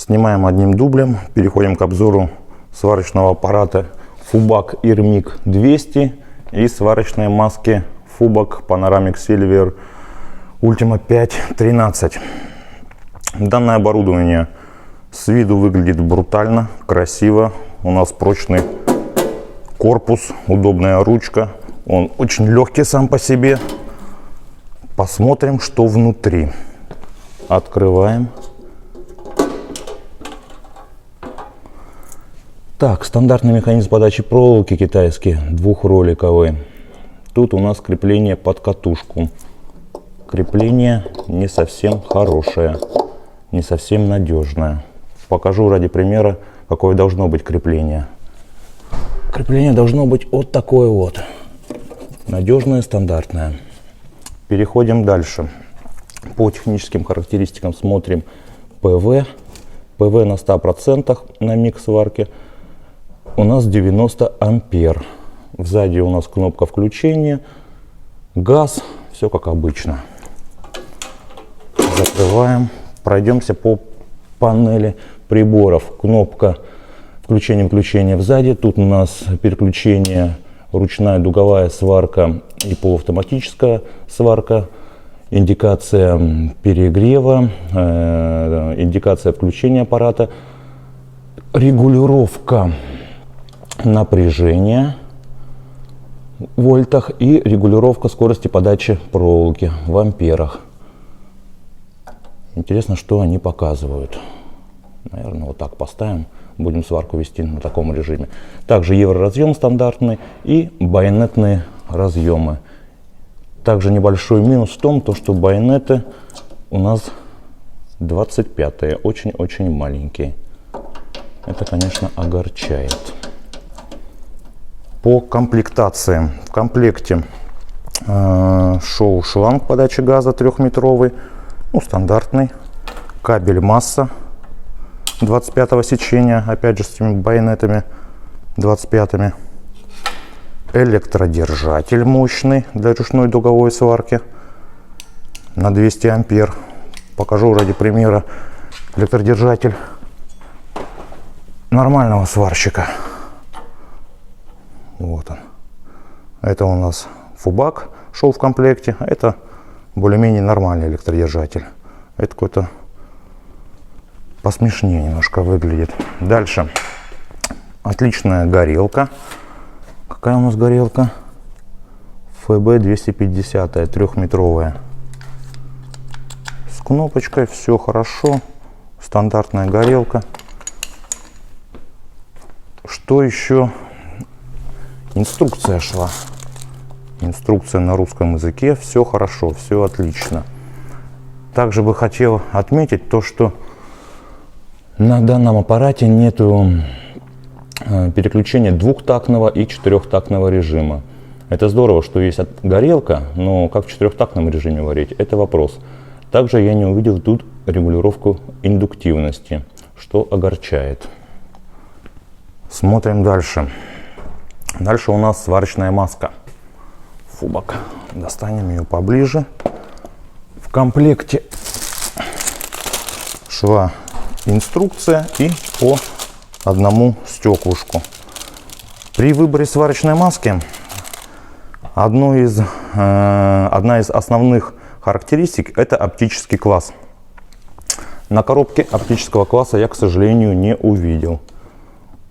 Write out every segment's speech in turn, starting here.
Снимаем одним дублем, переходим к обзору сварочного аппарата Fubac Irmic 200 и сварочной маски Fubac Panoramic Silver Ultima 513. Данное оборудование с виду выглядит брутально, красиво. У нас прочный корпус, удобная ручка. Он очень легкий сам по себе. Посмотрим, что внутри. Открываем. Так, стандартный механизм подачи проволоки китайский, двухроликовый. Тут у нас крепление под катушку. Крепление не совсем хорошее, не совсем надежное. Покажу ради примера, какое должно быть крепление. Крепление должно быть вот такое вот. Надежное, стандартное. Переходим дальше. По техническим характеристикам смотрим ПВ. ПВ на 100% на микс-сварке. У нас 90 ампер. Сзади у нас кнопка включения. Газ. Все как обычно. Закрываем. Пройдемся по панели приборов. Кнопка включения сзади. Тут у нас переключение ручная дуговая сварка и полуавтоматическая сварка. Индикация перегрева, индикация включения аппарата, регулировка напряжения в вольтах и регулировка скорости подачи проволоки в амперах. Интересно, что они показывают. Наверное, вот так поставим. Будем сварку вести на таком режиме. Также евроразъем стандартный и байонетные разъемы. Также небольшой минус в том, что байонеты у нас 25-е, очень-очень маленькие. Это, конечно, огорчает. По комплектации. В комплекте шел шланг подачи газа 3-метровый, ну, стандартный. Кабель масса 25-го сечения, опять же с этими байонетами 25-ми. Электродержатель мощный для ручной дуговой сварки на 200 ампер. Покажу ради примера электродержатель нормального сварщика. Вот он. Это у нас Fubac шел в комплекте. А это более-менее нормальный электродержатель. Это какой-то посмешнее немножко выглядит. Дальше. Отличная горелка. Какая у нас горелка? ФБ 250, 3-метровая. С кнопочкой, все хорошо. Стандартная горелка. Что еще? Инструкция шла. Инструкция на русском языке. Все хорошо, все отлично. Также бы хотел отметить то, что на данном аппарате нету переключения двухтактного и четырехтактного режима. Это здорово, что есть горелка, но как в четырехтактном режиме варить, это вопрос. Также я не увидел тут регулировку индуктивности, что огорчает. Смотрим дальше. Дальше у нас сварочная маска Fubac. Достанем ее поближе. В комплекте шла инструкция и по одному стеклышку. При выборе сварочной маски одна из основных характеристик — это оптический класс. На коробке оптического класса я, к сожалению, не увидел.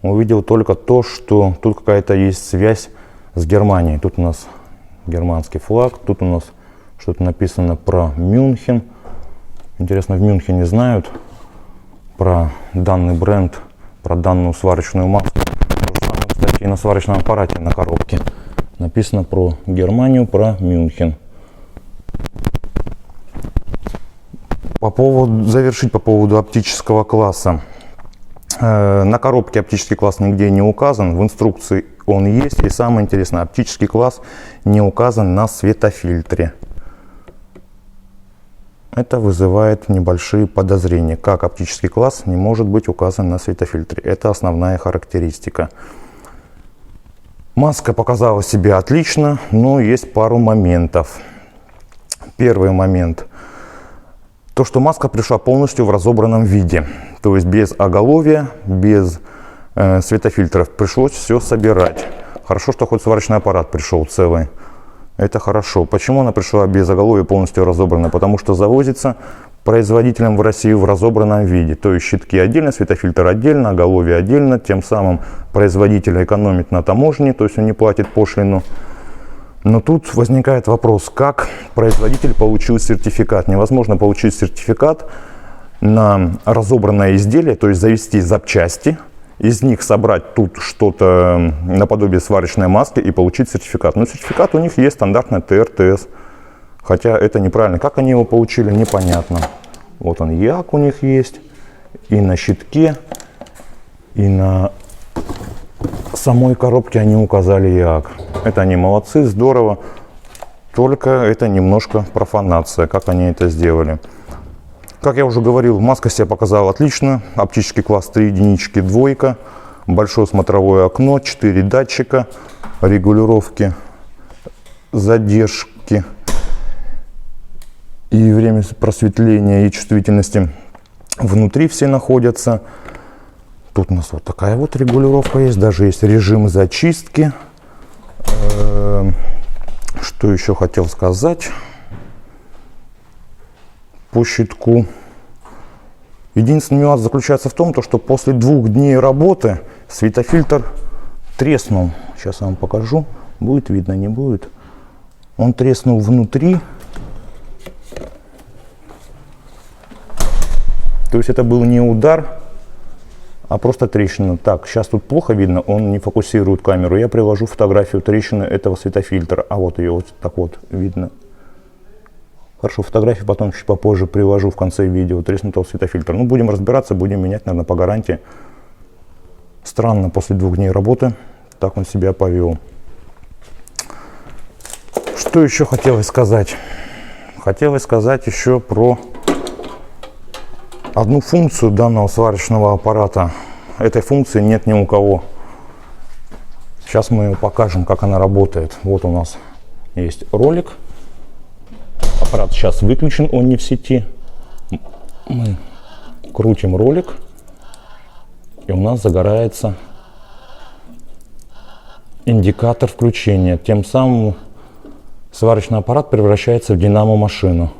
Увидел только то, что тут какая-то есть связь с Германией. Тут у нас германский флаг, тут у нас что-то написано про Мюнхен. Интересно, в Мюнхене знают про данный бренд, про данную сварочную маску. То же самое, кстати, и на сварочном аппарате на коробке написано про Германию, про Мюнхен. Завершить по поводу оптического класса. На коробке оптический класс нигде не указан, в инструкции он есть. И самое интересное, оптический класс не указан на светофильтре. Это вызывает небольшие подозрения, как оптический класс не может быть указан на светофильтре. Это основная характеристика. Маска показала себя отлично, но есть пару моментов. Первый момент. То, что маска пришла полностью в разобранном виде. То есть без оголовья, без светофильтров. Пришлось все собирать. Хорошо, что хоть сварочный аппарат пришел целый. Это хорошо. Почему она пришла без оголовья, полностью разобранная? Потому что завозится производителям в Россию в разобранном виде. То есть щитки отдельно, светофильтр отдельно, оголовье отдельно. Тем самым производитель экономит на таможне, то есть он не платит пошлину. Но тут возникает вопрос, как производитель получил сертификат. Невозможно получить сертификат на разобранное изделие, то есть завести запчасти, из них собрать тут что-то наподобие сварочной маски и получить сертификат. Но сертификат у них есть стандартный ТРТС. Хотя это неправильно. Как они его получили, непонятно. Вот он, як у них есть. И на щитке, и на самой коробке они указали як. Это они молодцы, здорово. Только это немножко профанация, как они это сделали. Как я уже говорил, маска себя показала отлично. Оптический класс 3 единички, двойка. Большое смотровое окно, 4 датчика, регулировки задержки и время просветления и чувствительности. Внутри все находятся. Тут у нас вот такая вот регулировка есть. Даже есть режим зачистки. Что еще хотел сказать по щитку. Единственный нюанс заключается в том, что после 2 дней работы светофильтр треснул. Сейчас я вам покажу. Будет видно, не будет. Он треснул внутри. То есть это был не удар, а просто трещина. Так, сейчас тут плохо видно, он не фокусирует камеру. Я приложу фотографию трещины этого светофильтра. А вот ее вот так вот видно. Хорошо, фотографию потом чуть попозже приложу в конце видео треснутого светофильтра. Ну, будем разбираться, будем менять, наверное, по гарантии. Странно, после 2 дней работы так он себя повел. Что еще хотелось сказать? Хотелось сказать еще про одну функцию данного сварочного аппарата. Этой функции нет ни у кого. Сейчас мы ее покажем, как она работает. Вот у нас есть ролик. Аппарат сейчас выключен, он не в сети. Мы крутим ролик, и у нас загорается индикатор включения. Тем самым сварочный аппарат превращается в динамо-машину.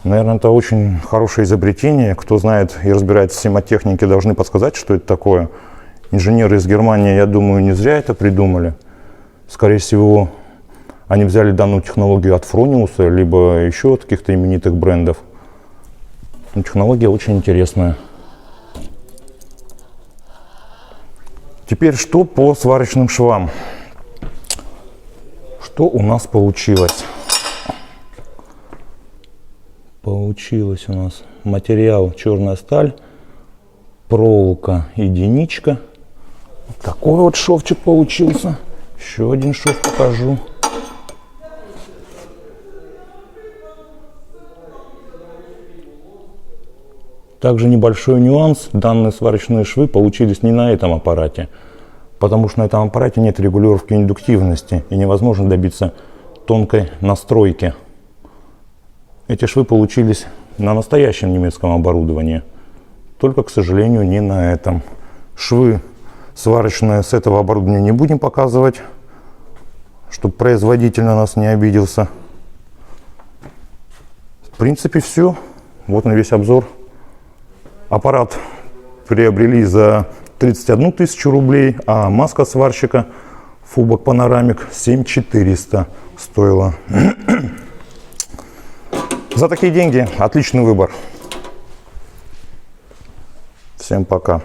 Наверное, это очень хорошее изобретение. Кто знает и разбирается в схемотехнике, должны подсказать, что это такое. Инженеры из Германии, я думаю, не зря это придумали. Скорее всего, они взяли данную технологию от Фрониуса, либо еще от каких-то именитых брендов. Но технология очень интересная. Теперь что по сварочным швам? Что у нас получилось? Получилось у нас материал черная сталь, проволока единичка. Вот такой вот шовчик получился. Еще один шов покажу. Также небольшой нюанс. Данные сварочные швы получились не на этом аппарате, потому что на этом аппарате нет регулировки индуктивности и невозможно добиться тонкой настройки. Эти швы получились на настоящем немецком оборудовании, только, к сожалению, не на этом. Швы сварочные с этого оборудования не будем показывать, чтобы производитель на нас не обиделся. В принципе, все. Вот на весь обзор. Аппарат приобрели за 31 тысячу рублей, а маска сварщика Фубок Панорамик 7400 стоила. За такие деньги отличный выбор. Всем пока.